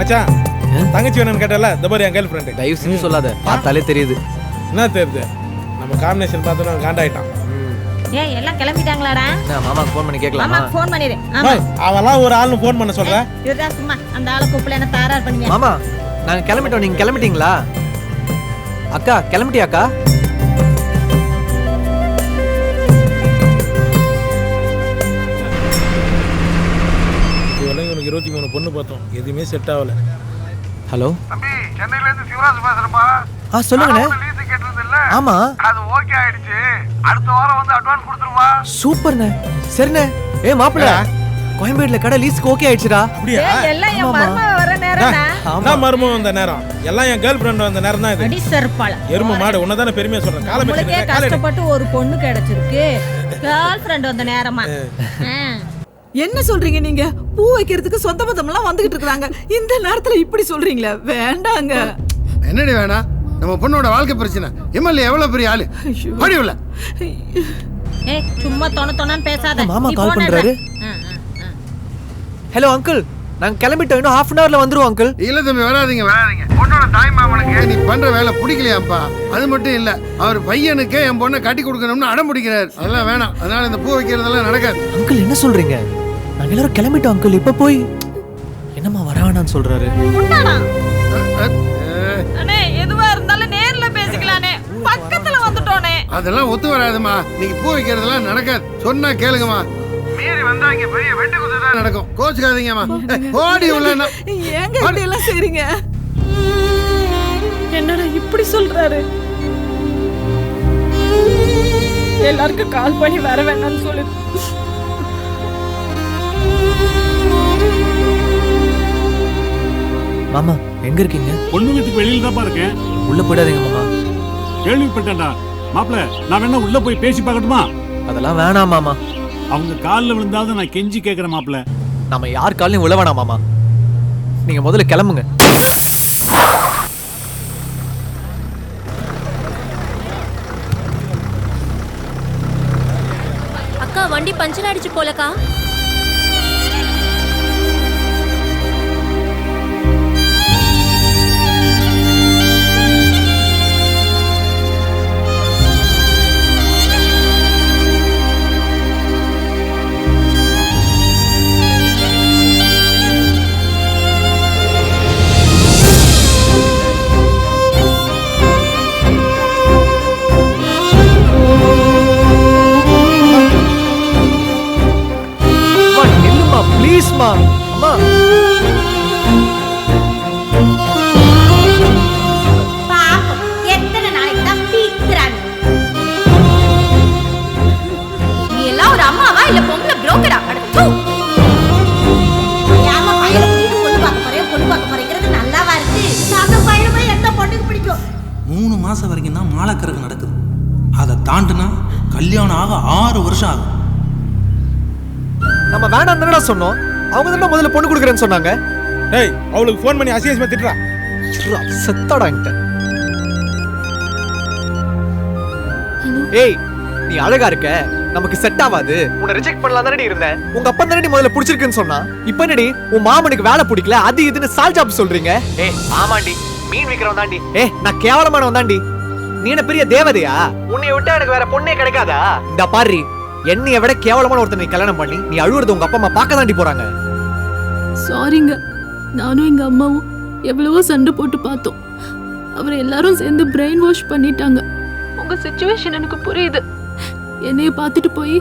மச்சான் தங்கச்சி வேணும்னு கேட்டல இந்த மாதிரி என் கேர்ள் ஃப்ரெண்டு. தயவு செஞ்சு சொல்லாத, பார்த்தாலே தெரியுது. என்ன தெரியுது? நம்ம காம்பினேஷன் பார்த்தோன்னா காண்டாயிட்டான். ஏய் எல்லாம் கிளம்பிட்டாங்களாடா? நான் மாமாக்கு ஃபோன் பண்ணி கேட்கலாமா? மாமாக்கு ஃபோன் பண்ணிரு. ஆமா அவெல்லாம் ஒரு ஆள்னு ஃபோன் பண்ண சொல்ற. இதுடா சும்மா அந்த ஆளை கூப்பிடல என்ன தாரார் பண்ணுங்க. மாமா நாங்க கிளம்பிட்டோம், நீங்க கிளம்பிட்டீங்களா? அக்கா கிளம்பிட்டியா அக்கா? இதுவரை இவனுக்கு 23 பொண்ணு பார்த்தோம், எதுவுமே செட் ஆகல. ஹலோ தம்பி, சென்னையில இருந்து சிவராஜ் பேசுறப்பா. சொல்லுங்கண்ணே. லீஸ் கேட்டிருந்தல்ல? ஆமா அது ஓகே ஆயிடுச்சு. அடுத்த வாரம் வந்து அட்வான்ஸ் கொடுத்துருவா. சூப்பர்ண்ணே. சரிண்ணே. மாப்பிள்ள கோயம்பேடுல கடை லீஸ்க்கு ஓகே ஆயிடுச்சுடா. அப்படியா? எல்லாம் என் மர்ம வர நேரம்டா. நான் மர்மம் வந்த நேரம், எல்லாம் என் கேர்ள் ஃப்ரெண்ட் வந்த நேரம் தான் இது. அடி சர்பால எரும மாடு உன்னதானே பெருமையா சொல்றேன். காலமே கஷ்டப்பட்டு ஒரு பொண்ணு கிடைச்சிருக்கு, கேர்ள் ஃப்ரெண்ட் வந்த நேரமா. என்ன சொல்றீங்க நீங்க? பூ வைக்கிறதுக்கு சொந்த பந்தம் எல்லாம் வந்துகிட்டு இருக்காங்க, இந்த நேரத்துல இப்படி சொல்றீங்களே? வேண்டாங்க. என்னடி வேணா? நம்ம பொண்ணோட வாழ்க்கை பிரச்சனை. எம்எல்ஏ எவ்வளவு பெரிய ஆளு, படிவுல. ஏய் சும்மா தொணன்னு பேசாத. மாமா கால் பண்றாரு. ஹலோ அங்கிள், நாங்க கிளம்பிட்டோம், இன்னும் half an hourல வந்துருவோம் அங்கிள். இல்ல தம்பி, வராதீங்க வராதீங்க. பொண்ணோட தாய் மாமனுக்கு நீ பண்ற வேலை பிடிக்கலையாப்பா. அது மட்டும் இல்ல, அவர் பையனுக்கே என் பொண்ணை கட்டி கொடுக்கணும்னு அடம் பிடிக்கிறாரு. அதெல்லாம் வேணாம். அதனால இந்த பூ வைக்கிறதெல்லாம் நடக்காது. அங்கிள் என்ன சொல்றீங்க? நாங்க எல்லாரும் கிளம்பிட்டோம் அங்கிள். இப்ப போய் என்னம்மா வரானான்னு சொல்றாரு? அண்ணே எதுவா இருந்தாலும் நேர்ல பேசிக்கலானே, பக்கத்துல வந்துட்டோனே. அதெல்லாம் ஒத்து வராதுமா. நீங்க பூ வைக்கிறதெல்லாம் நடக்காது. சொன்னா கேளுங்கம்மா. மீறி வந்தா இங்க பெரிய வெட்டு குத்து தான் நடக்கும். கோச்சுக்காதீங்கம்மா. ஓடி உள்ளனா ஏங்க இப்படி எல்லாம் செய்றீங்க? என்னடா இப்படி சொல்றாரு? எல்லாருக்கும் கால் பண்ணி வர வேண்டாம்னு சொல்லு. மாமா எங்க இருக்கீங்க? பொண்ணு வீட்டுக்கு வெளியில தான் இருக்கேன். உள்ள போயிடாதீங்க மாமா. கேள்விப்பட்டேன்டா மாப்பிள்ள, நான் வேணா உள்ள போய் பேசி பார்க்கட்டுமா? அதெல்லாம் வேணாம் மாமா. அவங்க காலில் விழுந்தாவது நான் கெஞ்சி கேட்கிறேன் மாப்பிள்ள. நம்ம யார் காலையும் விழ வேணாம் மாமா. நீங்க முதல்ல கிளம்புங்க. அக்கா வண்டி பஞ்சர் ஆயிடுச்சு போலக்கா. அம்மா பாப்போம் எத்தனை நாளைக்கு தான் பீக்குறாங்க. நீ எல்லாம் ஒரு அம்மாவா இல்ல பொம்பளை புரோக்கரா? அடச்சு யாம பையனை கூட்டிட்டு பொண்ணு பார்க்க போறேங்கிறது நல்லாவா இருக்கு? அந்த பையனை போய் எந்த பொண்ணுக்கு பிடிக்கும்? 3 மாசம் வரைக்கும் தான் மாலக்கறகு நடக்குது. அதை தாண்டுனா கல்யாணம் ஆக 6 வருஷம் ஆகும். நம்ம வேணாம் தானடா சொன்னோம். அவங்க தான முதல்ல பொண்ணு கொடுக்குறேன்னு சொன்னாங்க. டேய் அவளுக்கு ஃபோன் பண்ணி அசியஸ்மா திட்டுறா. செத்தாடா என்கிட்ட. ஏய் நீ அழகா இருக்க, நமக்கு செட் ஆகாது, உன்னை ரிஜெக்ட் பண்ணலாம் தானடி இருந்தேன். உங்க அப்பா தானடி முதல்ல பிடிச்சிருக்குன்னு சொன்னா, இப்போ என்னடி உன் மாமனுக்கு வேலை பிடிக்கல அது இதுன்னு சால் ஜாப் சொல்றீங்க? ஏய் ஆமாண்டி, மீன் விக்கிறவன் தாண்டி. நான் கேவலமானவன் தாண்டி. நீ என்ன பெரிய தேவதையா? உன்னை விட்டா எனக்கு வேற பொண்ணே கிடைக்காதா? இந்த பாரு, என்னைய விட கேவலமான ஒருத்தனை கல்யாணம் பண்ணி நீ அழுவுறது உங்க அப்பா அம்மா பார்க்க தாண்டி போறாங்க. சாரிங்க, நானும் எங்க அம்மாவும் எவ்வளவோ சண்டை போட்டு பார்த்தோம். அவரை எல்லாரும் சேர்ந்து பிரெயின் வாஷ் பண்ணிட்டாங்க. உங்க சிச்சுவேஷன் எனக்கு புரியுது. என்னைய பார்த்துட்டு போய்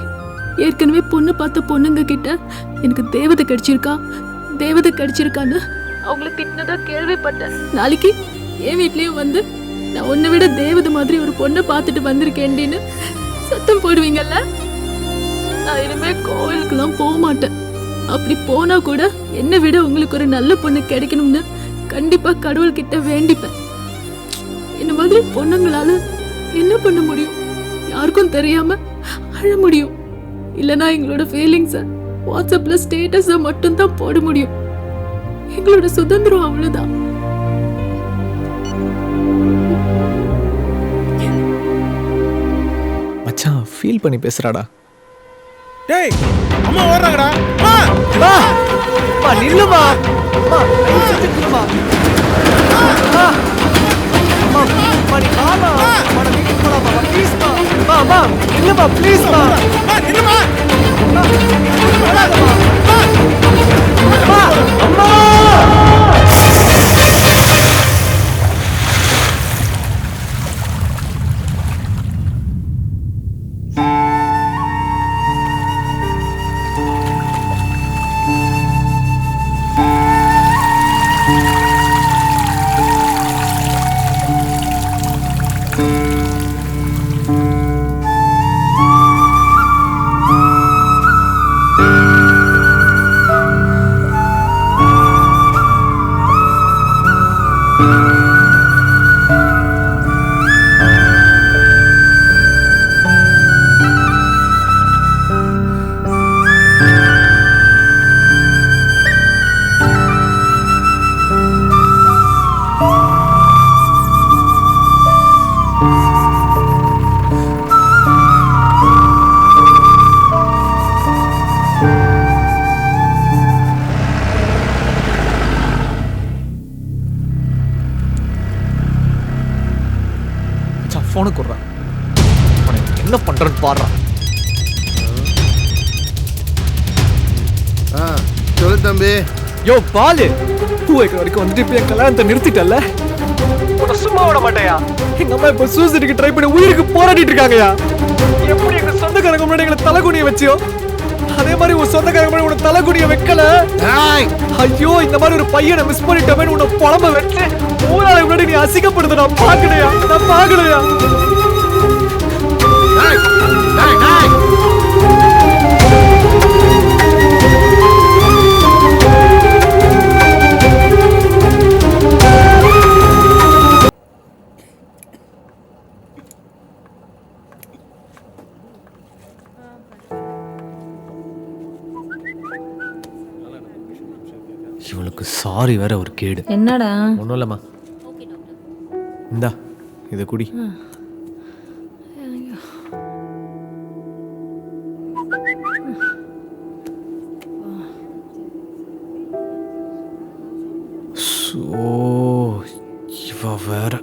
ஏற்கனவே பொண்ணு பார்த்த பொண்ணுங்க கிட்ட எனக்கு தேவதை கிடைச்சிருக்கான்னு அவங்கள திட்டினதா கேள்விப்பட்டேன். நாளைக்கு என் வீட்லயும் வந்து நான் உன்னை விட தேவதை மாதிரி ஒரு பொண்ணை பார்த்துட்டு வந்திருக்கேன்னு சத்தம் போடுவீங்கல்ல? நான் இனிமே கோவிலுக்குலாம் போக மாட்டேன். அப்படி போனா கூட என்னை விட உங்களுக்கு ஒரு நல்ல பொண்ணு கிடைக்கணும்னு கண்டிப்பா கடவுள் கிட்ட வேண்டிப்பேன். இந்த மாதிரி பொண்ணுங்களால என்ன பண்ண முடியும்? யாருக்கும் தெரியாம அழ முடியும், இல்லனா எங்களோட ஃபீலிங்ஸை வாட்ஸ்அப்ல ஸ்டேட்டஸை மட்டும் தான் போட முடியும். எங்களோட சுதந்திரம் அவ்வளவுதான். மச்சான் ஃபீல் பண்ணி பேசுறாடா. டேய் அம்மா ஓடுறாங்கடா. அம்மா அம்மா அம்மா நில்லுமா. அம்மா தயவு செஞ்சு நில்லுமா. அம்மா அம்மா அம்மா நீ வாமா. அம்மா நான் வீட்டுக்கு போலாமா ப்ளீஸ்மா. அம்மா அம்மா நில்லுமா ப்ளீஸ்மா. அம்மா நில்லுமா. அம்மா அம்மா அம்மா போனு கொடுறான். என்ன பண்றேன்னு பாடுறா. சொல்லு தம்பி. யோ பாலு, பூ வைக்கிற வரைக்கும் வந்துட்டு இப்ப என் கல்யாணத்தை நிறுத்திட்டல்ல, உன்னை சும்மா விட மாட்டேயா. எங்க அம்மா இப்ப சூசைடுக்கு ட்ரை பண்ணி உயிருக்கு போராடிட்டு இருக்காங்கயா. எப்படி எங்க சொந்தக்காரங்க முன்னாடி எங்களை தலைகுனிய வச்சியோ, அதே மாதிரி உன் சொந்தக்காரங்க முன்னாடி உன்னை தலைகுனிய வைக்கல. ஐயோ, இந்த மாதிரி ஒரு பையனை மிஸ் பண்ணிட்டோமே உன்னை புலம்ப வச்சு ஊராள முன்னாடி நீ அசிங்கப்படுத்த நான் பாக்கலையா, நான் பாக்கலையா. இவளுக்கு சாரி வேற ஒரு கேடு. என்னடா? ஒன்றும் இல்லைம்மா, இந்தா இதை குடி. இவ வேற.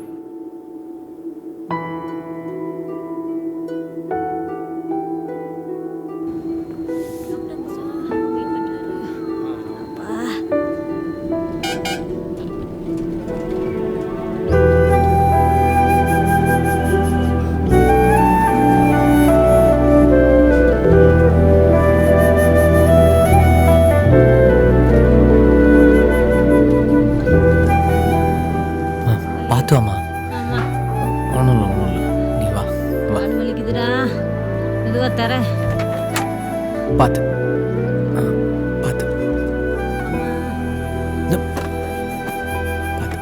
பாத்து பாத்து பாத்து.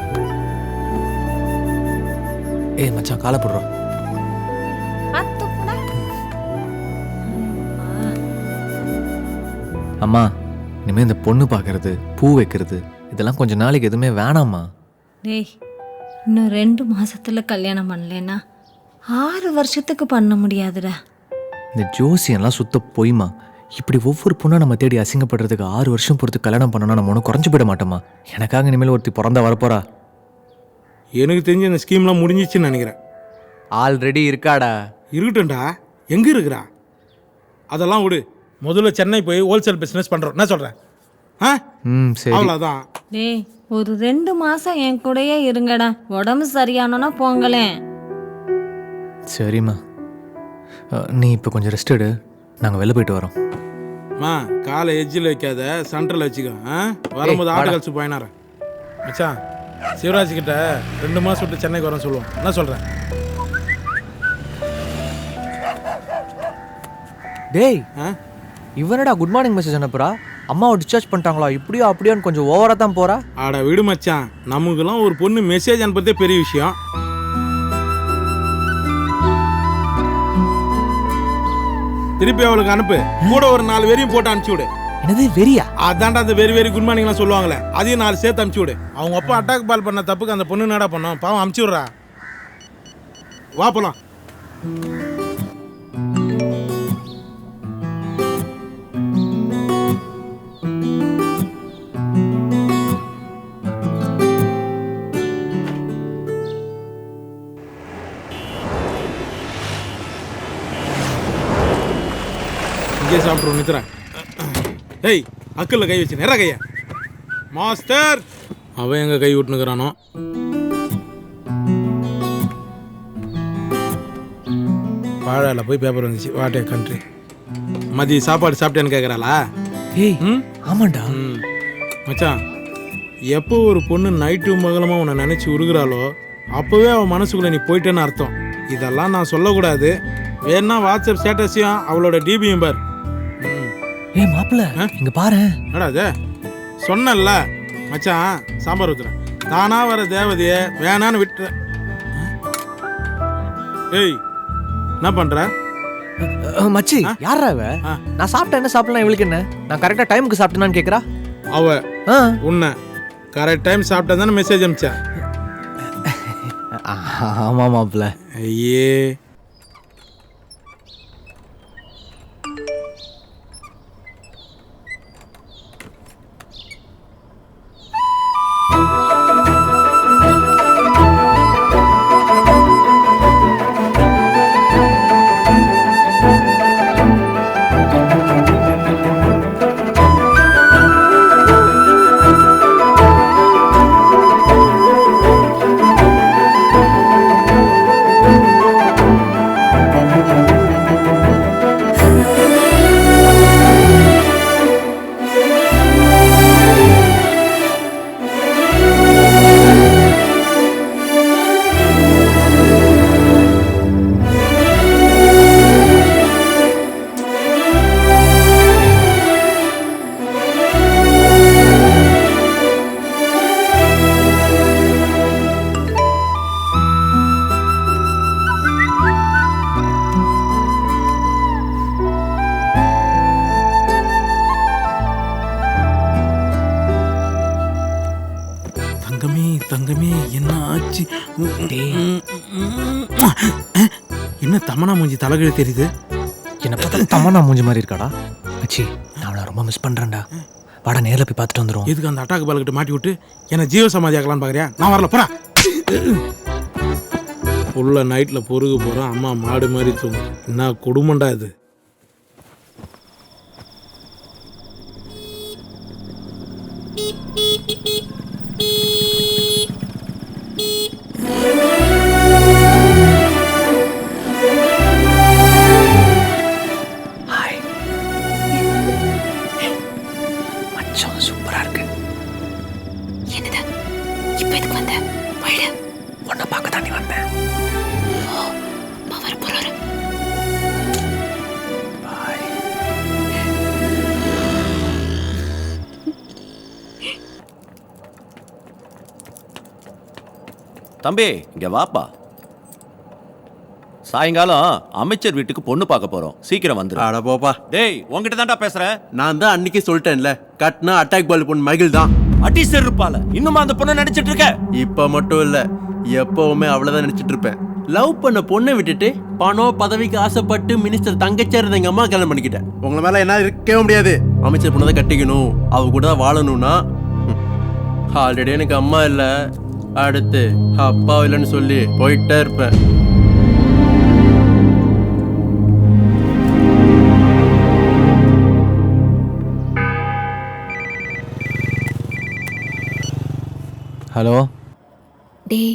ஏய் மச்சான், காலை போடுறோம். அம்மா, இனிமே இந்த பொண்ணு பார்க்கறது, பூ வைக்கிறது இதெல்லாம் கொஞ்ச நாளைக்கு எதுவுமே வேணாம்மா. டேய், இன்னும் 2 மாசத்துல கல்யாணம் பண்ணலன்னா 6 வருஷத்துக்கு பண்ண முடியாதுடா. இந்த ஜோசியெல்லாம் சுத்த பொய்மா. இப்படி ஒவ்வொரு பொண்ணை நம்ம தேடி அசிங்கப்படுறதுக்கு 6 வருஷம் பொறுத்து கல்யாணம் பண்ணனா நம்ம ஒன்றும் குறைஞ்சு போயிட மாட்டோமா? எனக்காக இனிமேல் ஒருத்தி பிறந்தா வரப்போறா. எனக்கு தெரிஞ்ச இந்த ஸ்கீம்லாம் முடிஞ்சிச்சுன்னு நினைக்கிறேன். ஆல்ரெடி இருக்காடா. இருக்கட்டும்டா, எங்கே இருக்கிறா? அதெல்லாம் விடு. முதல்ல சென்னை போய் ஹோல்சேல் பிஸ்னஸ் பண்ணுறோம். என்ன சொல்கிறேன்? சரி, அவ்வளோதான். டேய், ஒரு 2 மாசம் என் கூடயே இருங்கடா. உடம்பு சரியானோன்னா போங்களேன். சரிம்மா, நீ இப்போ கொஞ்சம் ரெஸ்ட் எடு, நாங்கள் வெளில போயிட்டு வரோம். காலை எஜ்ஜில் வைக்காத, சென்டரில் வச்சுக்கோ. வரும்போது ஆட்டு கழிச்சு போயினாரன். மச்சான், சிவராஜ் கிட்ட 2 மாதம் விட்டு சென்னைக்கு வரேன்னு சொல்லுவோம். என்ன சொல்கிறேன்? டேய், இவனடா குட் மார்னிங் மெசேஜ் அனுப்புறா. அம்மாவை டிஸ்சார்ஜ் பண்ணிட்டாங்களா, இப்படியோ அப்படியோன்னு கொஞ்சம் ஓவராக தான் போகிறா. ஆட விடு மச்சான், நமக்குலாம் ஒரு பொண்ணு மெசேஜ் அனுப்புறதே பெரிய விஷயம். திருப்பி அவளுக்கு அனுப்பு, கூட ஒரு 4 வெறியும் போட்டு அனுப்பிச்சு விடு. என்னது வெறியா? அதான்டா அந்த வெரி குட் மார்னிங்லாம் சொல்லுவாங்களே, அதையும் 4 சேர்த்து அனுப்பிச்சு விடு. அவங்க அப்பா அட்டாக் பால் பண்ண தப்புக்கு அந்த பொண்ணு என்னடா பண்ணோம்? பாவம், அனுப்பிச்சு விட்றா. வா போலாம். இங்கே சாப்பிட்ருவோம் நித்துறேன். ஏய் அக்கில் கை வச்சு நேர கையா மாஸ்டர். அவன் எங்க கை விட்டுனுக்குறானோ. வாழால போய் பேப்பர் வந்துச்சு. What A country. மதிய சாப்பாடு சாப்பிட்டேன்னு கேட்குறாளா? ஏய் ஆமாண்டா. மச்சான், எப்போ ஒரு பொண்ணு நைட்டு மகளமாக உன்னை நினச்சி உருகிறாளோ அப்போவே அவன் மனசுக்குள்ளே நீ போயிட்டேன்னு அர்த்தம். இதெல்லாம் நான் சொல்லக்கூடாது. வேணா வாட்ஸ்அப் ஸ்டேட்டஸையும் அவளோட டிபியும் பார். ஏய் மாப்பிள்ள இங்க பாரு. என்னடா அது? சொன்னல மச்சான், சாம்பார் ஊத்துறேன். தானா வர தேவதையை வேணான்னு விட்டுற. ஏய் என்ன பண்ற? மச்சி யாரா அவ? நான் சாப்பிட்டேன் என்ன சாப்பிடலாம் இவளுக்கு என்ன? நான் கரெக்டா டைமுக்கு சாப்பிட்டேனான்னு கேக்குறா. அவ உன்னை கரெக்ட் டைம் சாப்பிட்டா தானே மெசேஜ் அனுப்பிச்சேன். ஆமா மாப்பிள்ள. ஐயே தங்கமே என்ன ஆச்சு? என்ன தமனா மூஞ்சி தலைகீழ தெரியுது? என்ன பார்த்தா தமனா மூஞ்சி மாதிரி இருக்காடா. மச்சி நான் அவளை ரொம்ப மிஸ் பண்றேன்டா. வாடா நேரில் போய் பார்த்துட்டு வந்துடும். எதுக்கு அந்த அட்டாக்கு பால்கிட்ட மாட்டி விட்டு என்ன ஜீவ சமாதி ஆக்கலான்னு பார்க்குறியா? நான் வரல போறா. உள்ள நைட்ல பொறுகு போறோம். அம்மா மாடு மாதிரி தூங்கும். என்ன கொடுமண்டா இது. சூப்பரா இருக்கு. என்னது இப்ப எதுக்கு வந்த? போயிடு. உன்னை பார்க்க தாண்டி வந்தேன். வர போறாரு. தம்பி இங்க வாப்பா. சாயங்காலம் அமைச்சர் வீட்டுக்கு பொண்ணு பார்க்க போறோம். சீக்கிரம் வந்துரு. அட போப்பா. டேய் உன்கிட்ட தான்டா பேசுறேன். நான் தான் அன்னைக்கு சொல்லிட்டேன்ல, கட்னா அட்டாக் பால் பொண்ணு மகிழ் தான். அடி செருப்பால இன்னுமா அந்த பொண்ணை நினைச்சிட்டு இருக்க? இப்ப மட்டும் இல்ல, எப்பவுமே அவ்வளவுதான் நினைச்சிட்டு இருப்பேன். லவ் பண்ண பொண்ணை விட்டுட்டு பணம் பதவிக்கு ஆசைப்பட்டு மினிஸ்டர் தங்கச்சார் எங்க அம்மா கல்யாணம் பண்ணிக்கிட்டேன். உங்களை மேல என்ன இருக்கவே முடியாது. அமைச்சர் பொண்ணை தான் கட்டிக்கணும், அவ கூட தான் வாழணும்னா ஆல்ரெடி எனக்கு அம்மா இல்ல, அடுத்து அப்பா இல்லைன்னு சொல்லி போயிட்டே இருப்பேன். ஹலோ. டேய்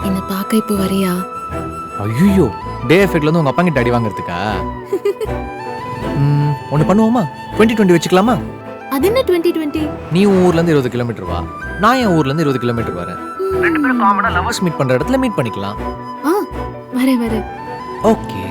என்ன பார்க்க இப்போ வரியா? ஐயோ டே எஃபெக்ட்ல இருந்து உங்க அப்பா கிட்ட அடி வாங்குறதுக்கா? ஒன்று பண்ணுவோமா? 2020 வச்சுக்கலாமா? அது என்ன 2020? நீ உன் ஊர்ல இருந்து 20 கிலோமீட்டர் வா, நான் என் ஊர்ல இருந்து 20 கிலோமீட்டர் வரேன். ரெண்டு பேரும் காமனா லவர்ஸ் மீட் பண்ற இடத்துல மீட் பண்ணிக்கலாம். வரேன். ஓகே.